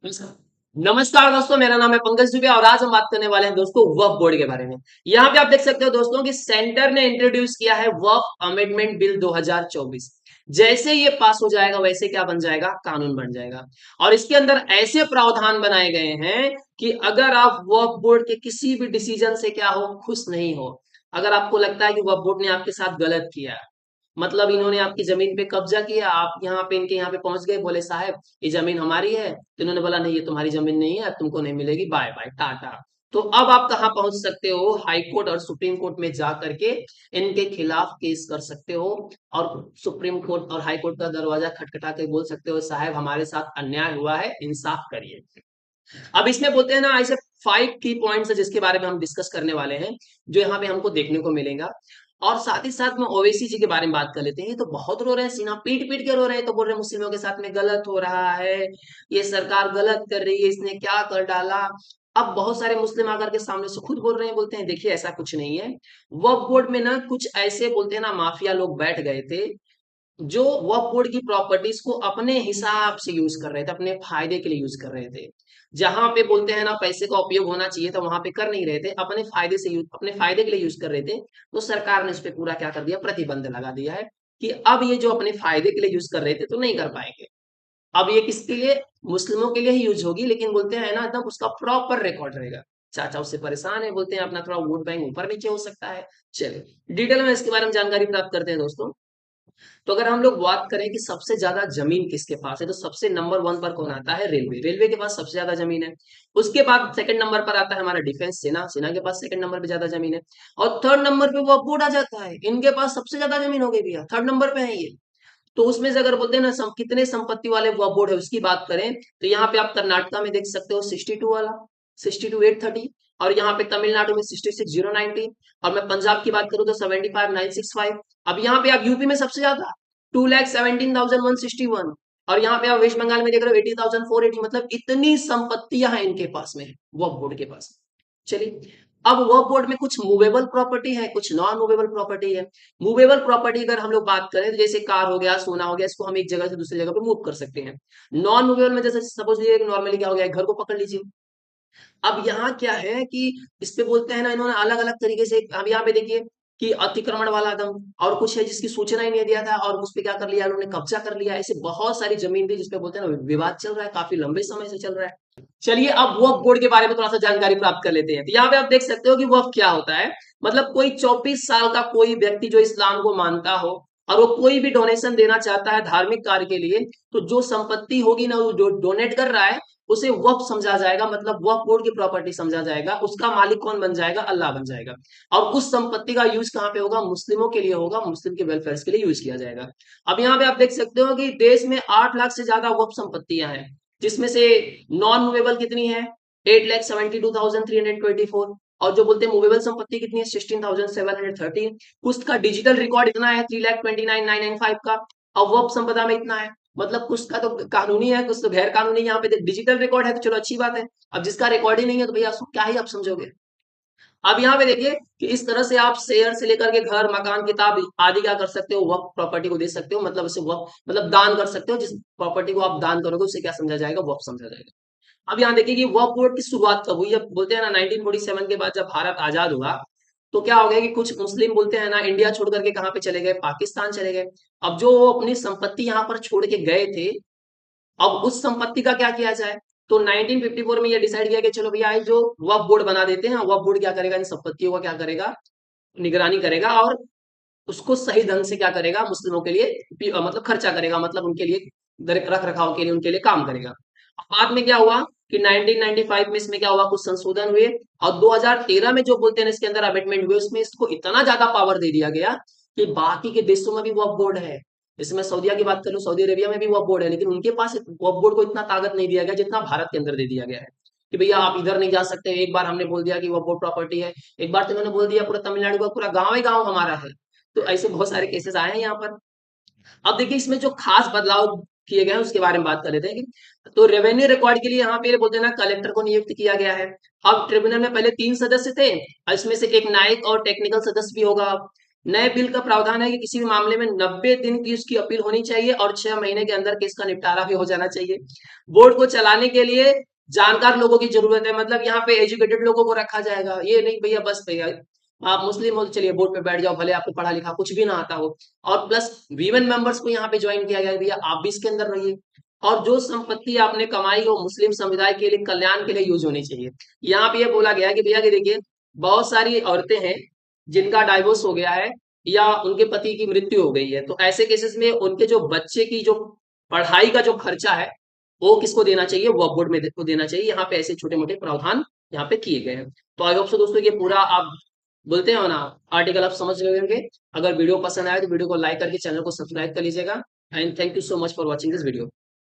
नमस्कार दोस्तों, मेरा नाम है पंकज दुबे और आज हम बात करने वाले हैं दोस्तों वक्फ बोर्ड के बारे में। यहाँ पे आप देख सकते हो दोस्तों कि सेंटर ने इंट्रोड्यूस किया है वक्फ अमेंडमेंट बिल 2024। जैसे ये पास हो जाएगा वैसे क्या बन जाएगा, कानून बन जाएगा। और इसके अंदर ऐसे प्रावधान बनाए गए हैं कि अगर आप वक्फ बोर्ड के किसी भी डिसीजन से क्या हो, खुश नहीं हो, अगर आपको लगता है कि वक्फ बोर्ड ने आपके साथ गलत किया, मतलब इन्होंने आपकी जमीन पे कब्जा किया, आप यहाँ पे इनके यहाँ पे पहुंच गए, बोले साहब ये जमीन हमारी है, तो इन्होंने बोला नहीं ये तुम्हारी जमीन नहीं है, अब तुमको नहीं मिलेगी, बाय बाय टाटा। तो अब आप कहाँ पहुंच सकते हो, हाई कोर्ट और सुप्रीम कोर्ट में जा करके इनके खिलाफ केस कर सकते हो। और सुप्रीम कोर्ट और हाई कोर्ट का दरवाजा खटखटा के बोल सकते हो साहब हमारे साथ अन्याय हुआ है, इंसाफ करिए। अब इसमें बोलते हैं ना ऐसे 5 की पॉइंट्स है जिसके बारे में हम डिस्कस करने वाले हैं, जो यहाँ पे हमको देखने को मिलेगा। और साथ ही साथ में ओवैसी जी के बारे में बात कर लेते हैं। ये तो बहुत रो रहे हैं, सीना पीट पीट के रो रहे हैं, तो बोल रहे हैं मुस्लिमों के साथ में गलत हो रहा है, ये सरकार गलत कर रही है, इसने क्या कर डाला। अब बहुत सारे मुस्लिम आकर के सामने से खुद बोल रहे हैं, बोलते हैं देखिए ऐसा कुछ नहीं है। वक्फ बोर्ड में ना कुछ ऐसे बोलते हैं ना माफिया लोग बैठ गए थे, जो वक्फ बोर्ड की प्रॉपर्टीज को अपने हिसाब से यूज कर रहे थे, अपने फायदे के लिए यूज कर रहे थे। जहां पे बोलते हैं ना पैसे का उपयोग होना चाहिए था वहां पे कर नहीं रहे थे, अपने फायदे से यूज, अपने फायदे के लिए यूज कर रहे थे। तो सरकार ने इस पे पूरा क्या कर दिया, प्रतिबंध लगा दिया है कि अब ये जो अपने फायदे के लिए यूज कर रहे थे तो नहीं कर पाएंगे। अब ये किसके लिए, मुस्लिमों के लिए ही यूज होगी, लेकिन बोलते हैं ना एकदम उसका प्रॉपर रिकॉर्ड रहेगा। चाचा उससे परेशान है, बोलते हैं अपना थोड़ा वोट बैंक ऊपर नीचे हो सकता है। चलिए डिटेल में इसके बारे में जानकारी प्राप्त करते हैं दोस्तों। तो अगर हम लोग बात करें कि सबसे ज्यादा जमीन किसके पास है, तो सबसे नंबर 1 पर कौन आता है, रेलवे। रेलवे के पास सबसे ज्यादा जमीन है। उसके बाद सेकंड नंबर पर आता है हमारा डिफेंस, सेना। सेना के पास सेकंड नंबर पे ज्यादा जमीन है। और थर्ड नंबर पे वो बोर्ड आ जाता है, इनके पास सबसे ज्यादा जमीन हो गई भैया, थर्ड नंबर पे है ये। तो उसमें से अगर बोलते हैं ना कितने संपत्ति वाले वो बोर्ड है उसकी बात करें, तो यहाँ पे आप कर्नाटका में देख सकते हो 62 वाला, 62,830। और यहाँ पे तमिलनाडु में 66,090। और मैं पंजाब की बात करूं तो 75,965। अब यहाँ पे आप यूपी में सबसे ज्यादा 2,17,161। और यहाँ पे आप वेस्ट बंगाल में देख रहे हो 80,480। मतलब इतनी संपत्तियां हैं इनके पास में, वक्फ बोर्ड के पास। चलिए, अब वक्फ बोर्ड में कुछ मूवेबल प्रॉपर्टी है, कुछ नॉन मूवेबल प्रॉपर्टी है। मूवेबल प्रॉपर्टी अगर हम लोग बात करें तो जैसे कार हो गया, सोना हो गया, इसको हम एक जगह से दूसरी जगह पे मूव कर सकते हैं। नॉन मूवेबल में जैसे सपोज नॉर्मली क्या हो गया, एक घर को पकड़ लीजिए। अब यहाँ क्या है कि इस पे बोलते हैं ना इन्होंने अलग अलग तरीके से, अब यहाँ पे देखिए कि अतिक्रमण वाला दम, और कुछ है जिसकी सूचना ही नहीं दिया था और उस पे क्या कर लिया उन्होंने, कब्जा कर लिया। ऐसे बहुत सारी जमीन थी जिसपे बोलते हैं ना विवाद चल रहा है, काफी लंबे समय से चल रहा है। चलिए अब वक्फ बोर्ड के बारे में थोड़ा सा जानकारी प्राप्त कर लेते हैं। तो यहाँ पे आप देख सकते हो कि वक्फ क्या होता है। मतलब कोई 24 साल का कोई व्यक्ति जो इस्लाम को मानता हो और वो कोई भी डोनेशन देना चाहता है धार्मिक कार्य के लिए, तो जो संपत्ति होगी ना वो जो डोनेट कर रहा है उसे वक्फ समझा जाएगा, मतलब वक्फ बोर्ड की प्रॉपर्टी समझा जाएगा। उसका मालिक कौन बन जाएगा, अल्लाह बन जाएगा। और उस संपत्ति का यूज कहाँ पे होगा, मुस्लिमों के लिए होगा, मुस्लिम के वेलफेयर के लिए यूज किया जाएगा। अब यहाँ पे आप देख सकते हो कि देश में 8 लाख से ज्यादा वक्फ संपत्तियां हैं, जिसमें से नॉन मूवेबल कितनी है, 8,72,324। और जो बोलते हैं मूवेबल संपत्ति कितनी है, 16,713। कुछ का डिजिटल रिकॉर्ड इतना है, 3,29,995 का। और वक्फ संपदा में इतना है। मतलब कुछ का तो कानूनी है, कुछ तो गैर कानूनी। यहाँ पे डिजिटल रिकॉर्ड है तो चलो अच्छी बात है। अब जिसका रिकॉर्ड ही नहीं है तो भैया उसको क्या ही आप समझोगे। अब यहाँ पे देखिए कि इस तरह से आप शेयर से लेकर के घर, मकान, किताब आदि क्या कर सकते हो, वक्फ प्रॉपर्टी को दे सकते हो। मतलब उसे वक्फ मतलब दान कर सकते हो। जिस प्रॉपर्टी को आप दान करोगे उसे क्या समझा जाएगा, वक्फ समझा जाएगा। अब यहाँ देखिए कि वक्फ बोर्ड की शुरुआत कब हुई। अब बोलते हैं ना 1947 के बाद जब भारत आजाद हुआ, तो क्या हो गया कि कुछ मुस्लिम बोलते हैं ना इंडिया छोड़ करके कहाँ पे चले गए, पाकिस्तान चले गए। अब जो अपनी संपत्ति यहाँ पर छोड़ के गए थे, अब उस संपत्ति का क्या किया जाए। तो 1954 में ये डिसाइड किया कि चलो भैया ये जो वक्फ बोर्ड बना देते हैं, वक्फ बोर्ड क्या करेगा, इन संपत्तियों का क्या करेगा, निगरानी करेगा और उसको सही ढंग से क्या करेगा, मुस्लिमों के लिए मतलब खर्चा करेगा, मतलब उनके लिए रख रखाव के लिए उनके लिए काम करेगा। अब बाद में क्या हुआ कि 1995 में इसमें क्या हुआ, कुछ संशोधन हुए। और 2013 में जो बोलते हैं इसके अंदर अमेंडमेंट हुए, उसमें इसको इतना ज्यादा पावर दे दिया गया कि बाकी के देशों में भी वक्फ बोर्ड है। जैसे मैं सऊदीया की बात करूं, सऊदी अरेबिया में भी वक्फ बोर्ड है, लेकिन उनके पास वक्फ बोर्ड को इतना ताकत नहीं दिया गया जितना भारत के अंदर दे दिया गया है कि भैया आप इधर नहीं जा सकते। एक बार हमने बोल दिया कि वक्फ बोर्ड प्रॉपर्टी है, एक बार तो मैंने बोल दिया पूरा तमिलनाडु का पूरा गांव ही गांव हमारा है। तो ऐसे बहुत सारे केसेस आए हैं यहाँ पर। अब देखिए इसमें जो खास बदलाव किए गए हैं उसके बारे में बात कर लेते हैं कि तो रेवेन्यू रिकॉर्ड के लिए यहाँ पे बोलते हैं ना कलेक्टर को नियुक्त किया गया है। अब ट्रिब्यूनल में पहले 3 सदस्य थे और इसमें से एक न्यायिक और टेक्निकल सदस्य भी होगा। नए बिल का प्रावधान है कि किसी भी मामले में 90 दिन की उसकी अपील होनी चाहिए और 6 महीने के अंदर केस का निपटारा भी हो जाना चाहिए। बोर्ड को चलाने के लिए जानकार लोगों की जरूरत है, मतलब यहाँ पे एजुकेटेड लोगों को रखा जाएगा। ये नहीं भैया बस भैया आप मुस्लिम हो तो चलिए बोर्ड पे बैठ जाओ, भले आपको पढ़ा लिखा कुछ भी ना आता हो। और प्लस वीमेन मेंबर्स को यहाँ पे ज्वाइन किया गया है, भैया आप भी इसके अंदर रहिए। और जो संपत्ति आपने कमाई हो मुस्लिम समुदाय के लिए कल्याण के लिए यूज होनी चाहिए। यहाँ पे ये बोला गया है कि भैया कि देखिए बहुत सारी औरतें हैं जिनका डाइवोर्स हो गया है या उनके पति की मृत्यु हो गई है, तो ऐसे केसेस में उनके जो बच्चे की जो पढ़ाई का जो खर्चा है वो किसको देना चाहिए, वक्फ बोर्ड में को देना चाहिए। यहाँ पे ऐसे छोटे मोटे प्रावधान यहाँ पे किए गए हैं। तो आई होप सो दोस्तों ये पूरा आप बोलते हो ना आर्टिकल आप समझ गए होंगे। अगर वीडियो पसंद आए तो वीडियो को लाइक करके चैनल को सब्सक्राइब कर लीजिएगा। And thank you so much for watching this video.